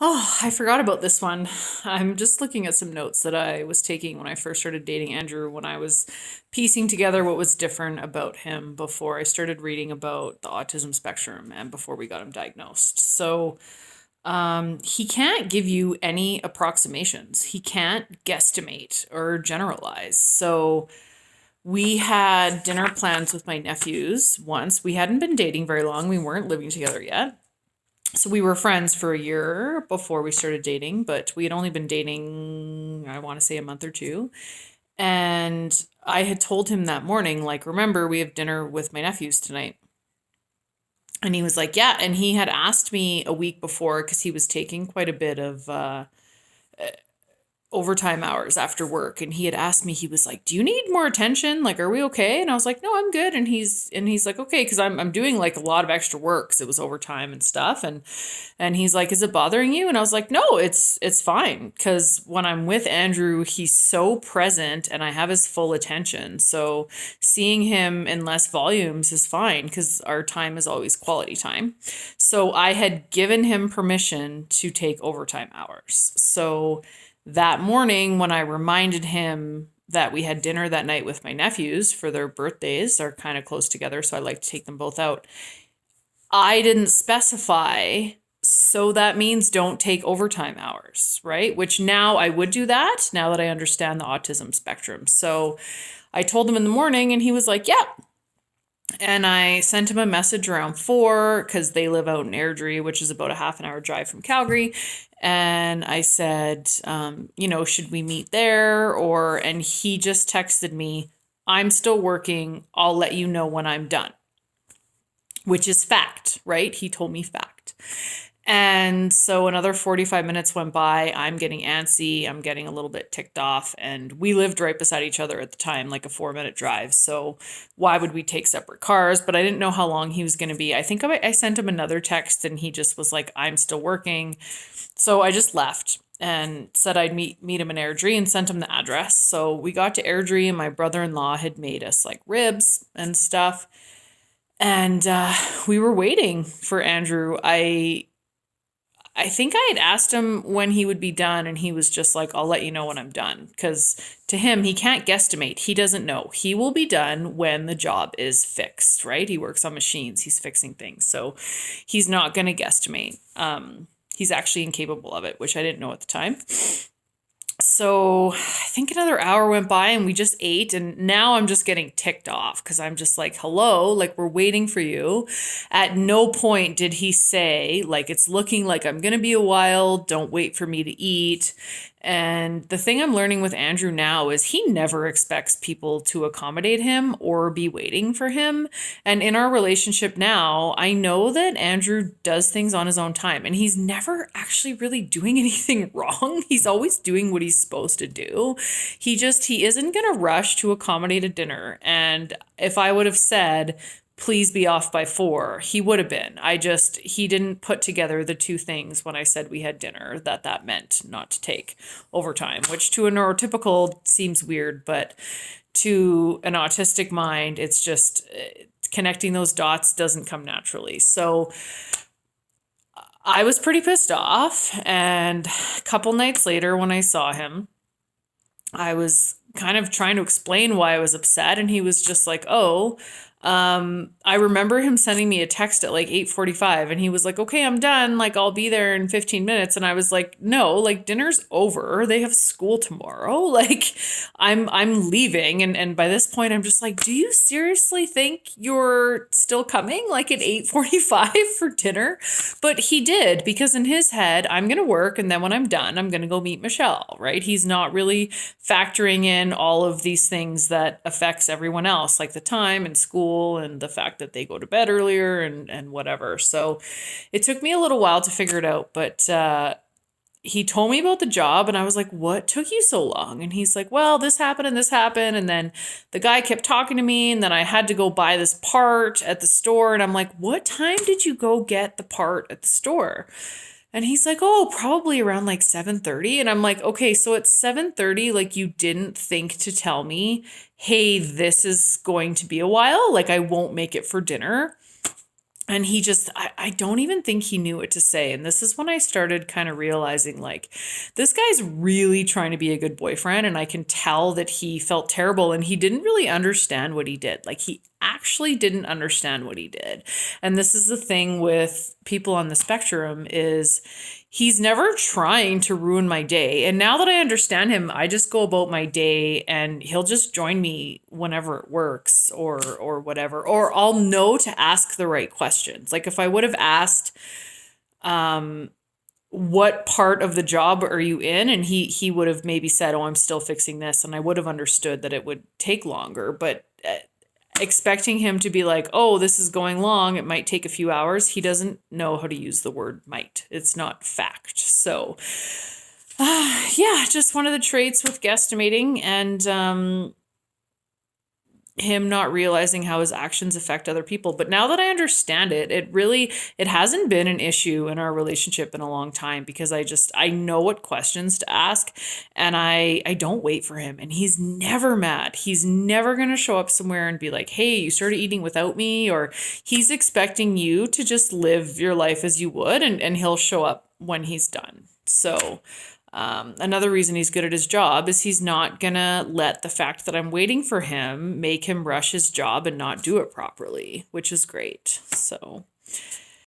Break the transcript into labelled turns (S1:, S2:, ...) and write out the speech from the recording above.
S1: Oh, I forgot about this one. I'm just looking at some notes that I was taking when I first started dating Andrew, when I was piecing together what was different about him before I started reading about the autism spectrum and before we got him diagnosed. He can't give you any approximations. He can't guesstimate or generalize. So, we had dinner plans with my nephews once. We hadn't been dating very long. We weren't living together yet. So we were friends for a year before we started dating, but we had only been dating, I want to say a month or two. And I had told him that morning, like, remember, we have dinner with my nephews tonight. And he was like, yeah. And he had asked me a week before because he was taking quite a bit of overtime hours after work, and he had asked me, he was like, do you need more attention, like, are we okay? And I was like, no, I'm good. And he's like, okay, because I'm doing like a lot of extra work because it was overtime and stuff. And he's like, is it bothering you? And I was like, no, it's fine, because when I'm with Andrew, he's so present and I have his full attention, so seeing him in less volumes is fine because our time is always quality time. So I had given him permission to take overtime hours. So that morning, when I reminded him that we had dinner that night with my nephews for their birthdays, are kind of close together, so I like to take them both out. I didn't specify, so that means don't take overtime hours, right? Which now I would do that now that I understand the autism spectrum. So I told him in the morning, and he was like, yeah. And I sent him a message around 4 because they live out in Airdrie, which is about a half an hour drive from Calgary. And I said, should we meet there? And he just texted me, I'm still working. I'll let you know when I'm done, which is fact, right? He told me fact. And so another 45 minutes went by. I'm getting antsy. I'm getting a little bit ticked off. And we lived right beside each other at the time, like a 4-minute drive. So why would we take separate cars? But I didn't know how long he was going to be. I think I sent him another text and he just was like, I'm still working. So I just left and said I'd meet him in Airdrie and sent him the address. So we got to Airdrie and my brother-in-law had made us like ribs and stuff. And we were waiting for Andrew. I think I had asked him when he would be done, and he was just like, I'll let you know when I'm done. Because to him, he can't guesstimate. He doesn't know. He will be done when the job is fixed, right? He works on machines. He's fixing things. So he's not going to guesstimate. He's actually incapable of it, which I didn't know at the time. So I think another hour went by and we just ate, and now I'm just getting ticked off because I'm just like, hello, like, we're waiting for you. At no point did he say, like, it's looking like I'm gonna be a while, don't wait for me to eat. And the thing I'm learning with Andrew now is he never expects people to accommodate him or be waiting for him. And in our relationship now, I know that Andrew does things on his own time, and he's never actually really doing anything wrong. He's always doing what he's supposed to do. He isn't going to rush to accommodate a dinner. And if I would have said, please be off by 4, he would have been. He didn't put together the two things when I said we had dinner, that meant not to take overtime, which to a neurotypical seems weird, but to an autistic mind, it's just connecting those dots doesn't come naturally. So I was pretty pissed off. And a couple nights later, when I saw him, I was kind of trying to explain why I was upset. And he was just like, oh, I remember him sending me a text at like 8:45, and he was like, okay, I'm done. Like, I'll be there in 15 minutes. And I was like, no, like, dinner's over. They have school tomorrow. Like, I'm leaving. And by this point, I'm just like, do you seriously think you're still coming like at 8:45 for dinner? But he did, because in his head, I'm going to work. And then when I'm done, I'm going to go meet Michelle, right? He's not really factoring in all of these things that affects everyone else, like the time and school and the fact that they go to bed earlier and whatever. So it took me a little while to figure it out, but he told me about the job and I was like, what took you so long? And he's like, well, this happened and this happened. And then the guy kept talking to me, and then I had to go buy this part at the store. And I'm like, what time did you go get the part at the store? And he's like, oh, probably around like 7:30. And I'm like, okay, so at 7:30, like, you didn't think to tell me, hey, this is going to be a while. Like, I won't make it for dinner. And he just, I don't even think he knew what to say. And this is when I started kind of realizing like, this guy's really trying to be a good boyfriend. And I can tell that he felt terrible and he didn't really understand what he did. Like, he actually didn't understand what he did. And this is the thing with people on the spectrum is he's never trying to ruin my day. And now that I understand him, I just go about my day and he'll just join me whenever it works or whatever. Or I'll know to ask the right questions. Like if I would have asked what part of the job are you in, and he would have maybe said, "Oh, I'm still fixing this," and I would have understood that it would take longer, but expecting him to be like, "Oh, this is going long, it might take a few hours." He doesn't know how to use the word might. It's not fact. So, yeah, just one of the traits with guesstimating and him not realizing how his actions affect other people. But now that I understand it, it hasn't been an issue in our relationship in a long time because I know what questions to ask and I don't wait for him, and he's never mad. He's never going to show up somewhere and be like, "Hey, you started eating without me," or he's expecting you to just live your life as you would, and he'll show up when he's done. So, another reason he's good at his job is he's not gonna let the fact that I'm waiting for him make him rush his job and not do it properly, which is great. So,